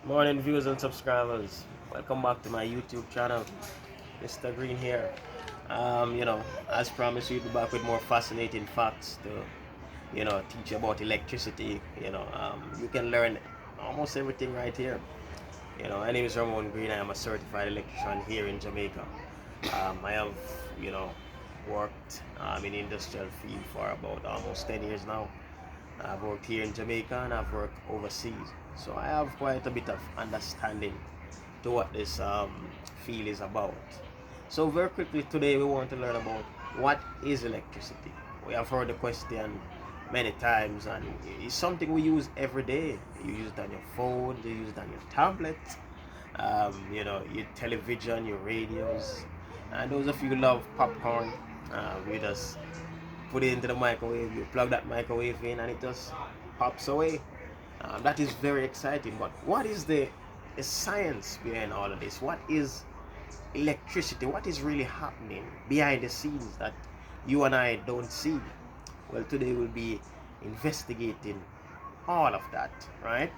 Morning viewers and subscribers. Welcome back to my YouTube channel. Mr. Green here. As promised, we'll be back with more fascinating facts to, teach you about electricity. You can learn almost everything right here. My name is Ramon Green. I am a certified electrician here in Jamaica. I have, you know, worked in the industrial field for about almost 10 years now. I've worked here in Jamaica and I've worked overseas. So I have quite a bit of understanding to what this field is about. So very quickly today we want to learn about what is electricity. We have heard the question many times and it's something we use every day. You use it on your phone, you use it on your tablet, your television, your radios. And those of you who love popcorn, we just put it into the microwave, you plug that microwave in and it just pops away. That is very exciting. But what is the science behind all of this? What is electricity? What is really happening behind the scenes that you and I don't see? Well, today we'll be investigating all of that, right?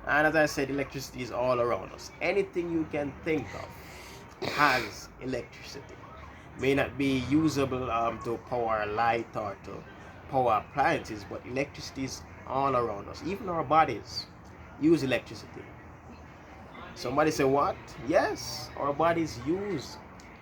And as I said, electricity is all around us. Anything you can think of has electricity. May not be usable to power a light or to power appliances, but electricity is all around us. Even our bodies use electricity. Somebody say what? Yes, our bodies use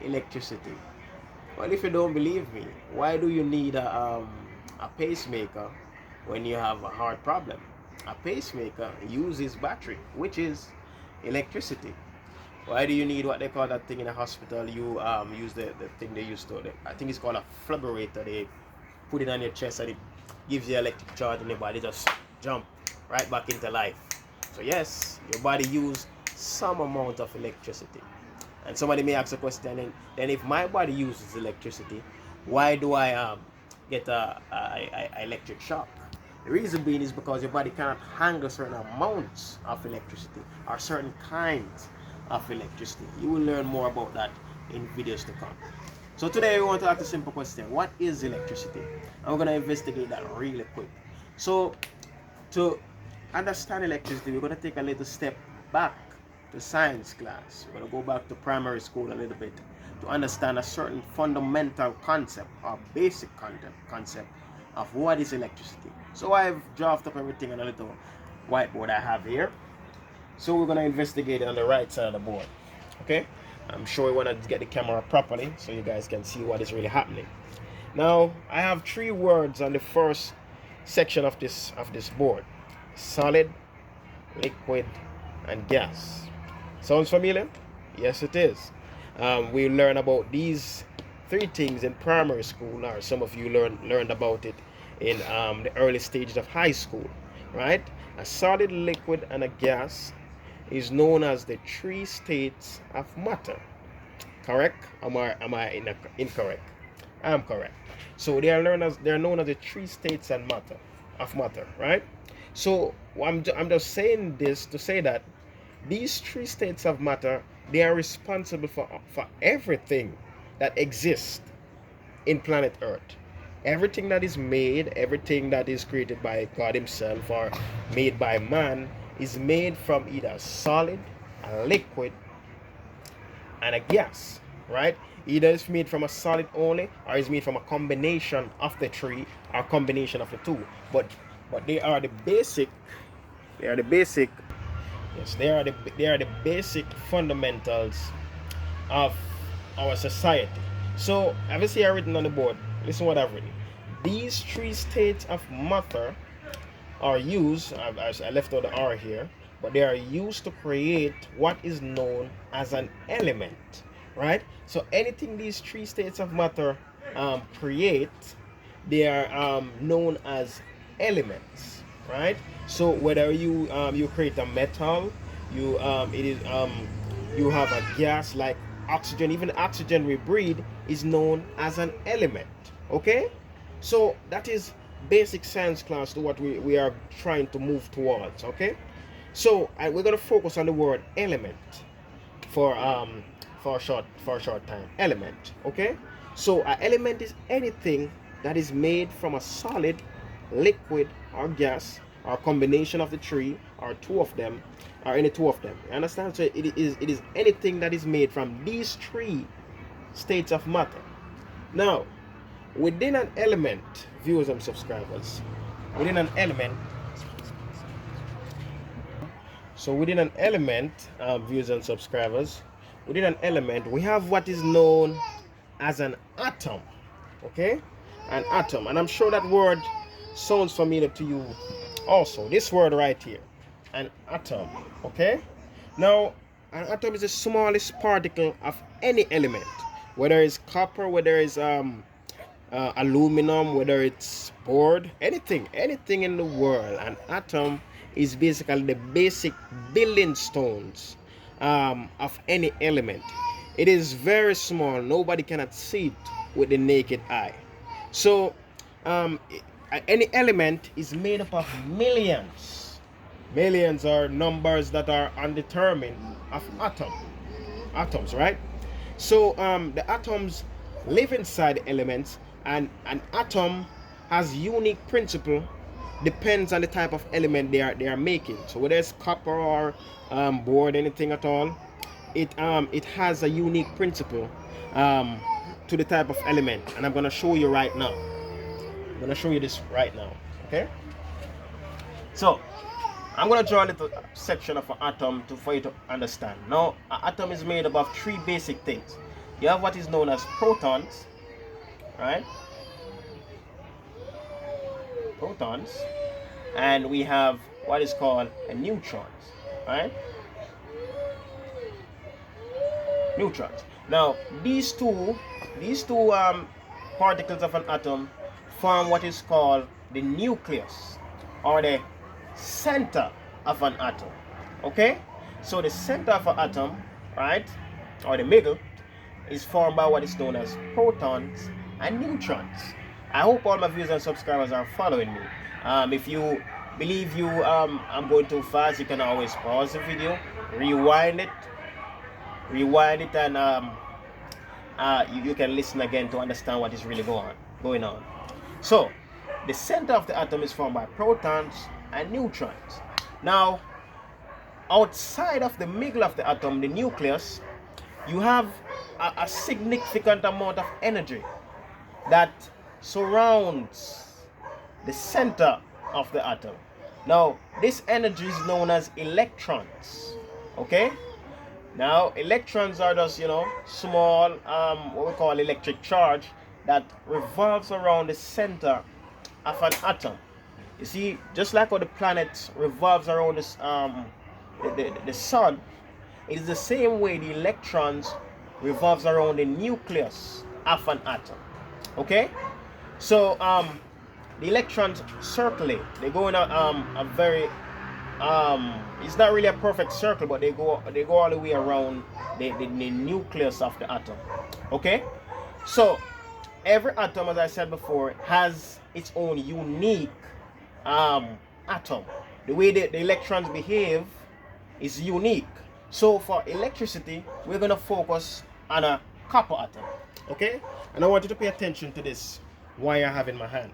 electricity. Well, if you don't believe me, why do you need a pacemaker when you have a heart problem? A pacemaker uses battery, which is electricity. Why do you need what they call that thing in a hospital? You use the thing they use to, I think it's called a phleborator. They put it on your chest and it gives you electric charge and your body just jump right back into life. So yes, your body uses some amount of electricity. And somebody may ask a question, then if my body uses electricity, why do I get a electric shock? The reason being is because your body cannot handle certain amounts of electricity or certain kinds of electricity. You will learn more about that in videos to come. So today we want to ask a simple question. What is electricity? And we're going to investigate that really quick. So to understand electricity, we're going to take a little step back to science class. We're going to go back to primary school a little bit to understand a certain fundamental concept or basic concept of what is electricity. So I've drafted up everything on a little whiteboard I have here. So we're going to investigate it on the right side of the board. Okay? I'm sure we want to get the camera properly so you guys can see what is really happening. Now, I have three words on the first section of this board. Solid, liquid, and gas. Sounds familiar? Yes, it is. We learn about these three things in primary school, or some of you learned about it in the early stages of high school, right? A solid, liquid, and a gas is known as the three states of matter. Correct? Am I incorrect? I'm correct. So they're known as the three states of matter, right? So I'm just saying this to say that these three states of matter, they are responsible for everything that exists in planet Earth. Everything that is made, everything that is created by God Himself or made by man is made from either solid, a liquid, and a gas, right? Either it's made from a solid only or it's made from a combination of the three or a combination of the two. But they are the basic, yes, they are the basic fundamentals of our society. So, have you seen it written on the board? Listen what I've written. These three states of matter are used, I left out the R here, but they are used to create what is known as an element, right? So anything these three states of matter create, they are known as elements, right? So whether you create a metal, you you have a gas like oxygen. Even oxygen we breathe is known as an element. Okay, so that is basic science class to what we are trying to move towards. Okay, so we're going to focus on the word element for a short time. Element. Okay, so an element is anything that is made from a solid, liquid, or gas or combination of the three, or two of them, or any two of them. You understand? So it is anything that is made from these three states of matter. Now, within an element, viewers and subscribers, within an element, so within an element, viewers and subscribers, within an element, we have what is known as an atom. Okay, an atom, and I'm sure that word sounds familiar to you also. This word right here, an atom. Okay, now an atom is the smallest particle of any element, whether it's copper, whether it's aluminum, whether it's board, anything in the world. An atom is basically the basic building stones of any element. It is very small. Nobody cannot see it with the naked eye. So any element is made up of millions. Millions are numbers that are undetermined of atoms, right? So the atoms live inside the elements, and an atom has unique principle, depends on the type of element they are making. So whether it's copper or board, anything at all, it has a unique principle to the type of element, and I'm going to show you right now. I'm going to show you this right now. Okay, so I'm going to draw a little section of an atom for you to understand. Now, an atom is made up of three basic things. You have what is known as protons, right? Protons, and we have what is called a neutrons, right? Neutrons. Now, these two particles of an atom form what is called the nucleus, or the center of an atom. Okay, so the center of an atom, right, or the middle, is formed by what is known as protons and neutrons. I hope all my viewers and subscribers are following me. If you believe I'm going too fast, you can always pause the video, rewind it, and you can listen again to understand what is really going on. So the center of the atom is formed by protons and neutrons. Now, outside of the middle of the atom, the nucleus, you have a significant amount of energy that surrounds the center of the atom. Now, this energy is known as electrons. Okay, now electrons are just small what we call electric charge that revolves around the center of an atom. You see, just like how the planet revolves around this the sun, it is the same way the electrons revolves around the nucleus of an atom. Okay, so the electrons circulate. They go in a very it's not really a perfect circle, but they go all the way around the nucleus of the atom. Okay, so every atom, as I said before, has its own unique atom. The way the electrons behave is unique. So for electricity, we're going to focus on a copper atom. Okay, and I want you to pay attention to this wire I have in my hand.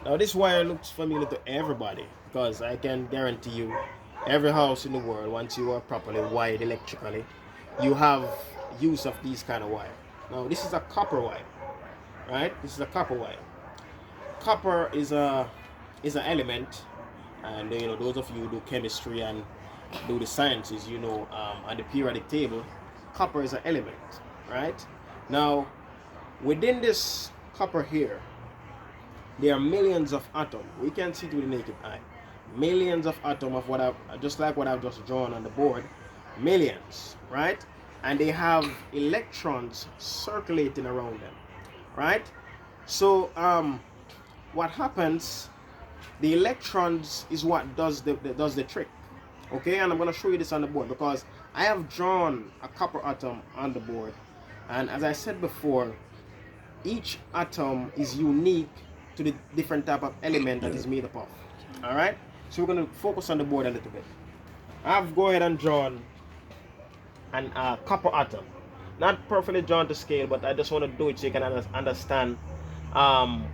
Now, this wire looks familiar to everybody, because I can guarantee you every house in the world, once you are properly wired electrically, you have use of these kind of wire. Now, this is a copper wire, right? This is a copper wire. Copper is an element, and those of you who do chemistry and do the sciences, on the periodic table, copper is an element, right? Now, within this copper here, there are millions of atoms. We can see it with the naked eye. Millions of atoms of just like what I've just drawn on the board. Millions, right? And they have electrons circulating around them, right? So what happens? The electrons is what does the trick. Okay, and I'm going to show you this on the board, because I have drawn a copper atom on the board, and as I said before, each atom is unique to the different type of element that is made up of. All right, so we're going to focus on the board a little bit. I've go ahead and drawn an copper atom, not perfectly drawn to scale, but I just want to do it so you can understand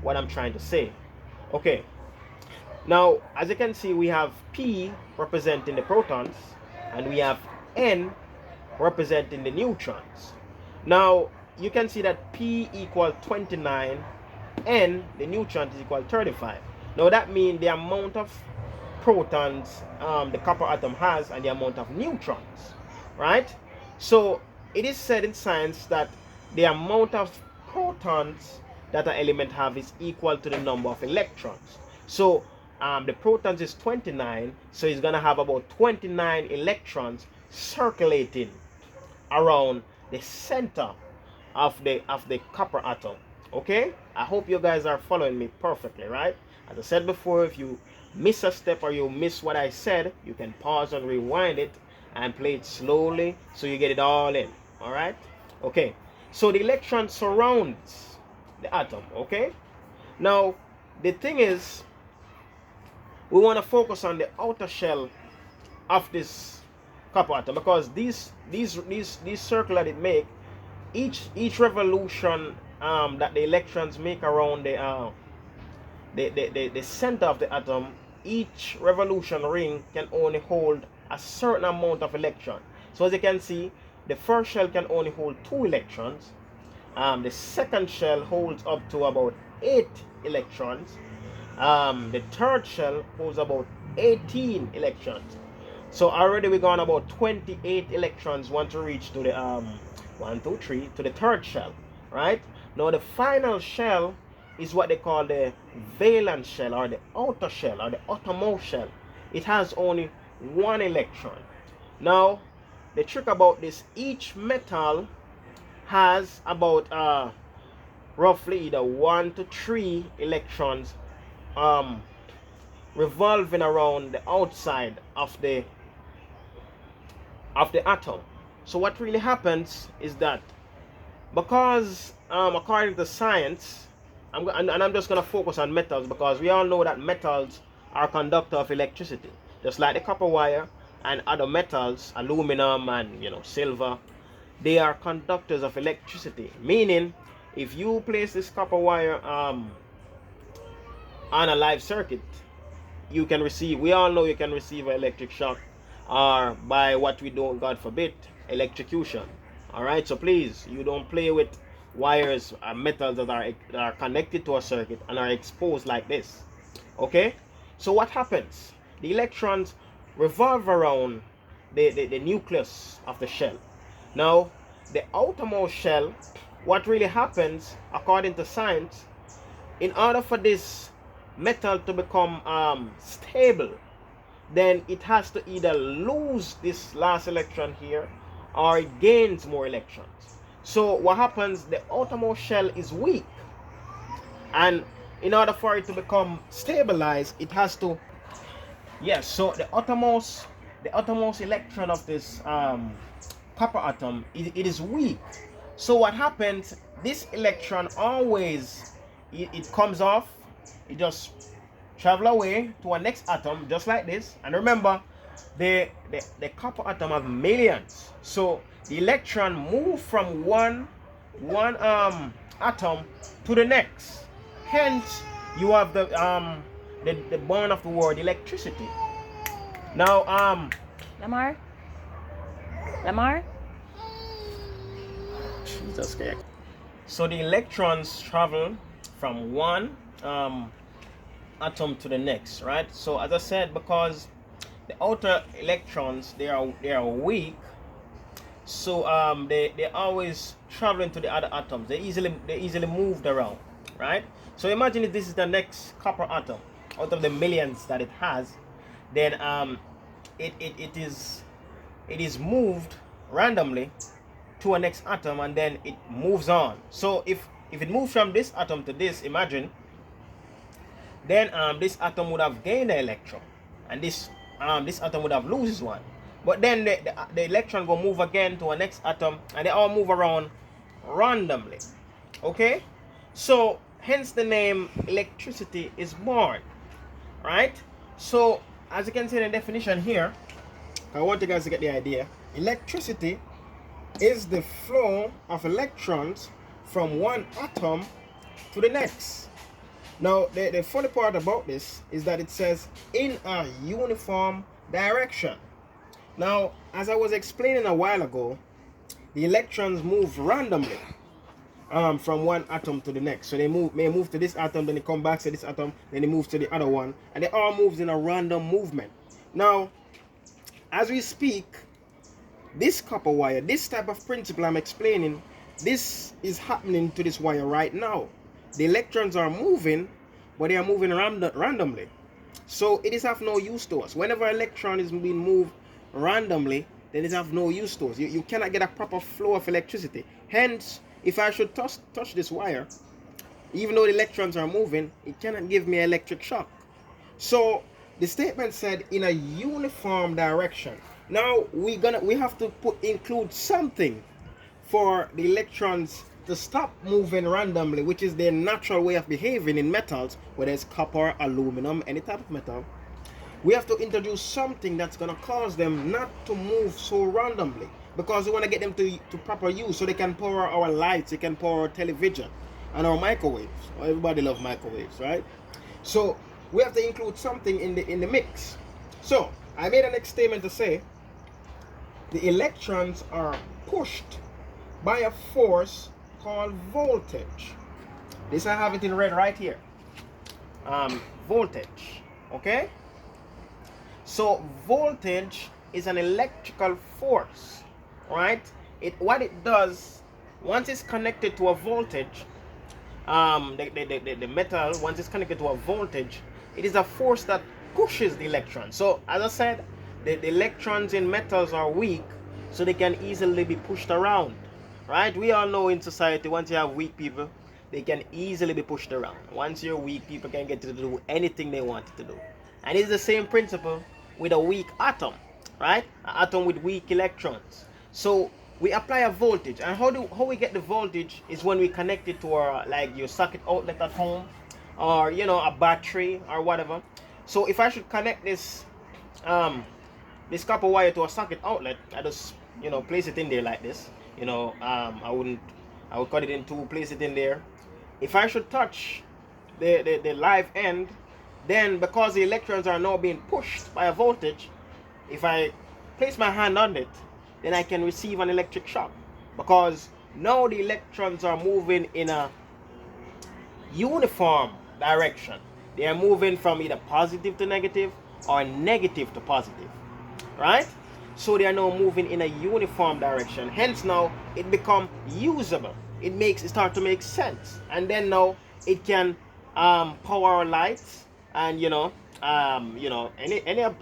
what I'm trying to say. Okay, Now, as you can see, we have P representing the protons, and we have N representing the neutrons. Now, you can see that P equal 29, N, the neutrons, is equal 35. Now, that means the amount of protons the copper atom has and the amount of neutrons, right? So, it is said in science that the amount of protons that an element have is equal to the number of electrons. So, the protons is 29, so it's gonna have about 29 electrons circulating around the center of the copper atom. Okay, I hope you guys are following me perfectly, right? As I said before, if you miss a step or you miss what I said, you can pause and rewind it and play it slowly so you get it all in. All right, okay. So the electron surrounds the atom. Okay, now the thing is, we want to focus on the outer shell of this copper atom, because these circle that it make, each revolution that the electrons make around the center of the atom, each revolution ring can only hold a certain amount of electron. So as you can see, the first shell can only hold 2 electrons. The second shell holds up to about 8 electrons. The third shell holds about 18 electrons. So already we're gone about 28 electrons want to reach to the 1, 2, 3 to the third shell, right? Now the final shell is what they call the valence shell, or the outer shell, or the outermost shell. It has only 1 electron. Now the trick about this, each metal has about roughly either 1 to 3 electrons revolving around the outside of the atom. So what really happens is that, because according to science, I'm just going to focus on metals, because we all know that metals are conductor of electricity, just like the copper wire and other metals, aluminum and silver. They are conductors of electricity, meaning if you place this copper wire on a live circuit, you can receive, we all know you can receive an electric shock, or by what we do, God forbid, electrocution. All right, so please, you don't play with wires or metals that are connected to a circuit and are exposed like this. Okay, so what happens? The electrons revolve around the nucleus of the shell. Now the outermost shell, what really happens according to science, in order for this metal to become stable, then it has to either lose this last electron here, or it gains more electrons. So what happens, the outermost shell is weak, and in order for it to become stabilized, it has to, yes, so the outermost electron of this copper atom, it is weak. So what happens, this electron always, it comes off, it just travel away to a next atom, just like this. And remember, the copper atom have millions, so the electron move from one atom to the next. Hence you have the bond of the word electricity. Now Lamar? Jesus Christ. So the electrons travel from one atom to the next, right? So as I said, because the outer electrons, they are weak, so they always traveling to the other atoms. They easily moved around, right? So imagine if this is the next copper atom out of the millions that it has, then it is moved randomly to a next atom, and then it moves on. So if it moves from this atom to this, imagine, then this atom would have gained an electron, and this atom would have loses one. But then the electron will move again to a next atom, and they all move around randomly. Okay, so hence the name electricity is born, right? So as you can see in the definition here, I want you guys to get the idea. Electricity is the flow of electrons from one atom to the next. Now, the funny part about this is that it says in a uniform direction. Now, as I was explaining a while ago, the electrons move randomly from one atom to the next. So they may move to this atom, then they come back to this atom, then they move to the other one, and they all moves in a random movement. Now, as we speak, this copper wire, this type of principle I'm explaining, this is happening to this wire right now. The electrons are moving, but they are moving randomly. So it is of no use to us. Whenever electron is being moved randomly, then it is of no use to us. You cannot get a proper flow of electricity. Hence, if I should touch this wire, even though the electrons are moving, it cannot give me electric shock. So the statement said in a uniform direction. Now we have to include something for the electrons to stop moving randomly, which is their natural way of behaving in metals, whether it's copper, aluminum, any type of metal. We have to introduce something that's going to cause them not to move so randomly, because we want to get them to proper use so they can power our lights, they can power our television and our microwaves. Well, everybody loves microwaves, right? So we have to include something in the mix. So I made a next statement to say the electrons are pushed by a force called voltage. This I have it in red right here. Voltage. Okay? So voltage is an electrical force, right? What it does, once it's connected to a voltage, the metal, once it's connected to a voltage, it is a force that pushes the electrons. So as I said, the electrons in metals are weak, so they can easily be pushed around, right? We all know in society, once you have weak people, they can easily be pushed around. Once you're weak, people can get to do anything they want to do. And it's the same principle with a weak atom, right? An atom with weak electrons. So we apply a voltage, and how we get the voltage is when we connect it to our, like, your socket outlet at home, or a battery or whatever. So if I should connect this this copper wire to a socket outlet, I just place it in there like this. I would cut it in two, place it in there. If I should touch the live end, then because the electrons are now being pushed by a voltage, if I place my hand on it, then I can receive an electric shock, because now the electrons are moving in a uniform direction. They are moving from either positive to negative or negative to positive, right? So they are now moving in a uniform direction. Hence now it become usable. It start to make sense, and then now it can power our lights and any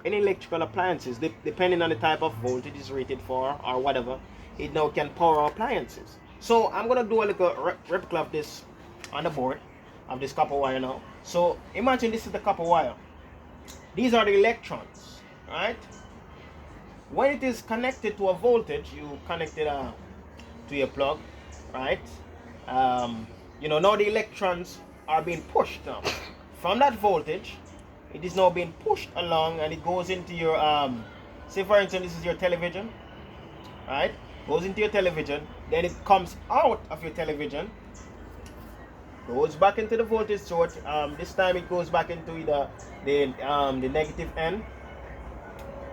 electrical appliances, depending on the type of voltage it's rated for or whatever. It now can power our appliances. So I'm gonna do a little replica of this on the board of this copper wire now. So imagine this is the copper wire. These are the electrons, right? When it is connected to a voltage, you connect it to your plug, right? Now the electrons are being pushed now from that voltage. It is now being pushed along, and it goes into your say for instance this is your television, right? Goes into your television, then it comes out of your television, goes back into the voltage source. This time it goes back into the negative end,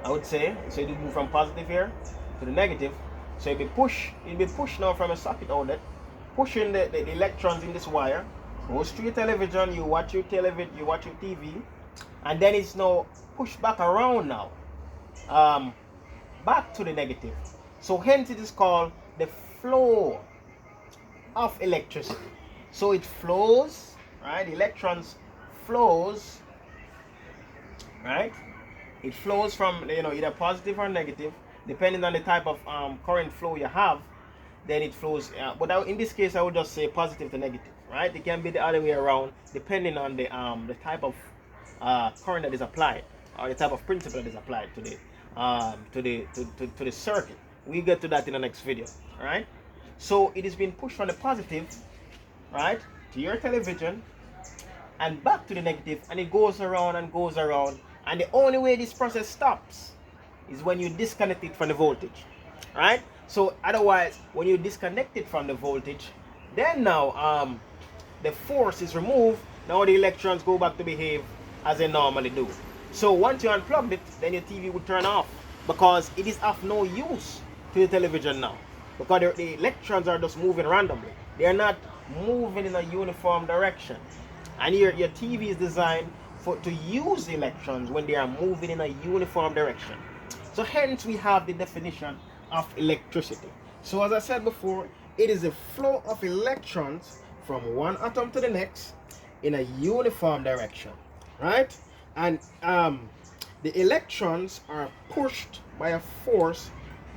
I would say. So it move from positive here to the negative. So it'll be pushed now from a socket outlet, pushing the electrons in this wire, goes to your television, you watch your TV, and then it's now pushed back around now, back to the negative. So hence it is called the flow of electricity. So it flows, right? The electrons flows, right? It flows from either positive or negative, depending on the type of current flow you have. Then it flows, but in this case I would just say positive to negative, right? It can be the other way around, depending on the type of current that is applied, or the type of principle that is applied to the circuit. We get to that in the next video, right? So it is being pushed from the positive, right, to your television, and back to the negative, and it goes around and goes around. And the only way this process stops is when you disconnect it from the voltage, right? So otherwise, when you disconnect it from the voltage, then now the force is removed, now the electrons go back to behave as they normally do. So once you unplugged it, then your TV would turn off because it is of no use to the television now, because the electrons are just moving randomly. They are not moving in a uniform direction. And your TV is designed to use the electrons when they are moving in a uniform direction. So hence we have the definition of electricity. So as I said before, it is a flow of electrons from one atom to the next in a uniform direction, right? And the electrons are pushed by a force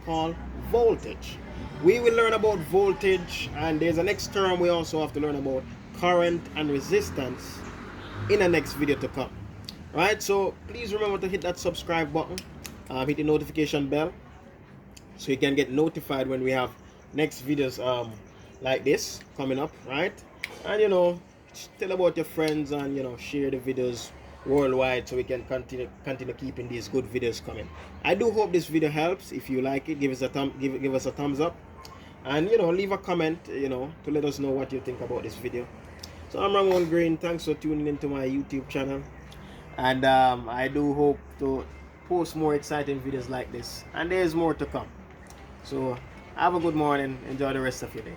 called voltage. We will learn about voltage, and there's a next term we also have to learn about current and resistance in the next video to come. Right, so please remember to hit that subscribe button, hit the notification bell so you can get notified when we have next videos like this coming up, right? And tell about your friends, and share the videos worldwide so we can continue keeping these good videos coming. I do hope this video helps. If you like it, give us a thumbs up, and leave a comment to let us know what you think about this video. So I'm Ramon Green. Thanks for tuning into my YouTube channel, and I do hope to post more exciting videos like this, and there's more to come. So have a good morning. Enjoy the rest of your day.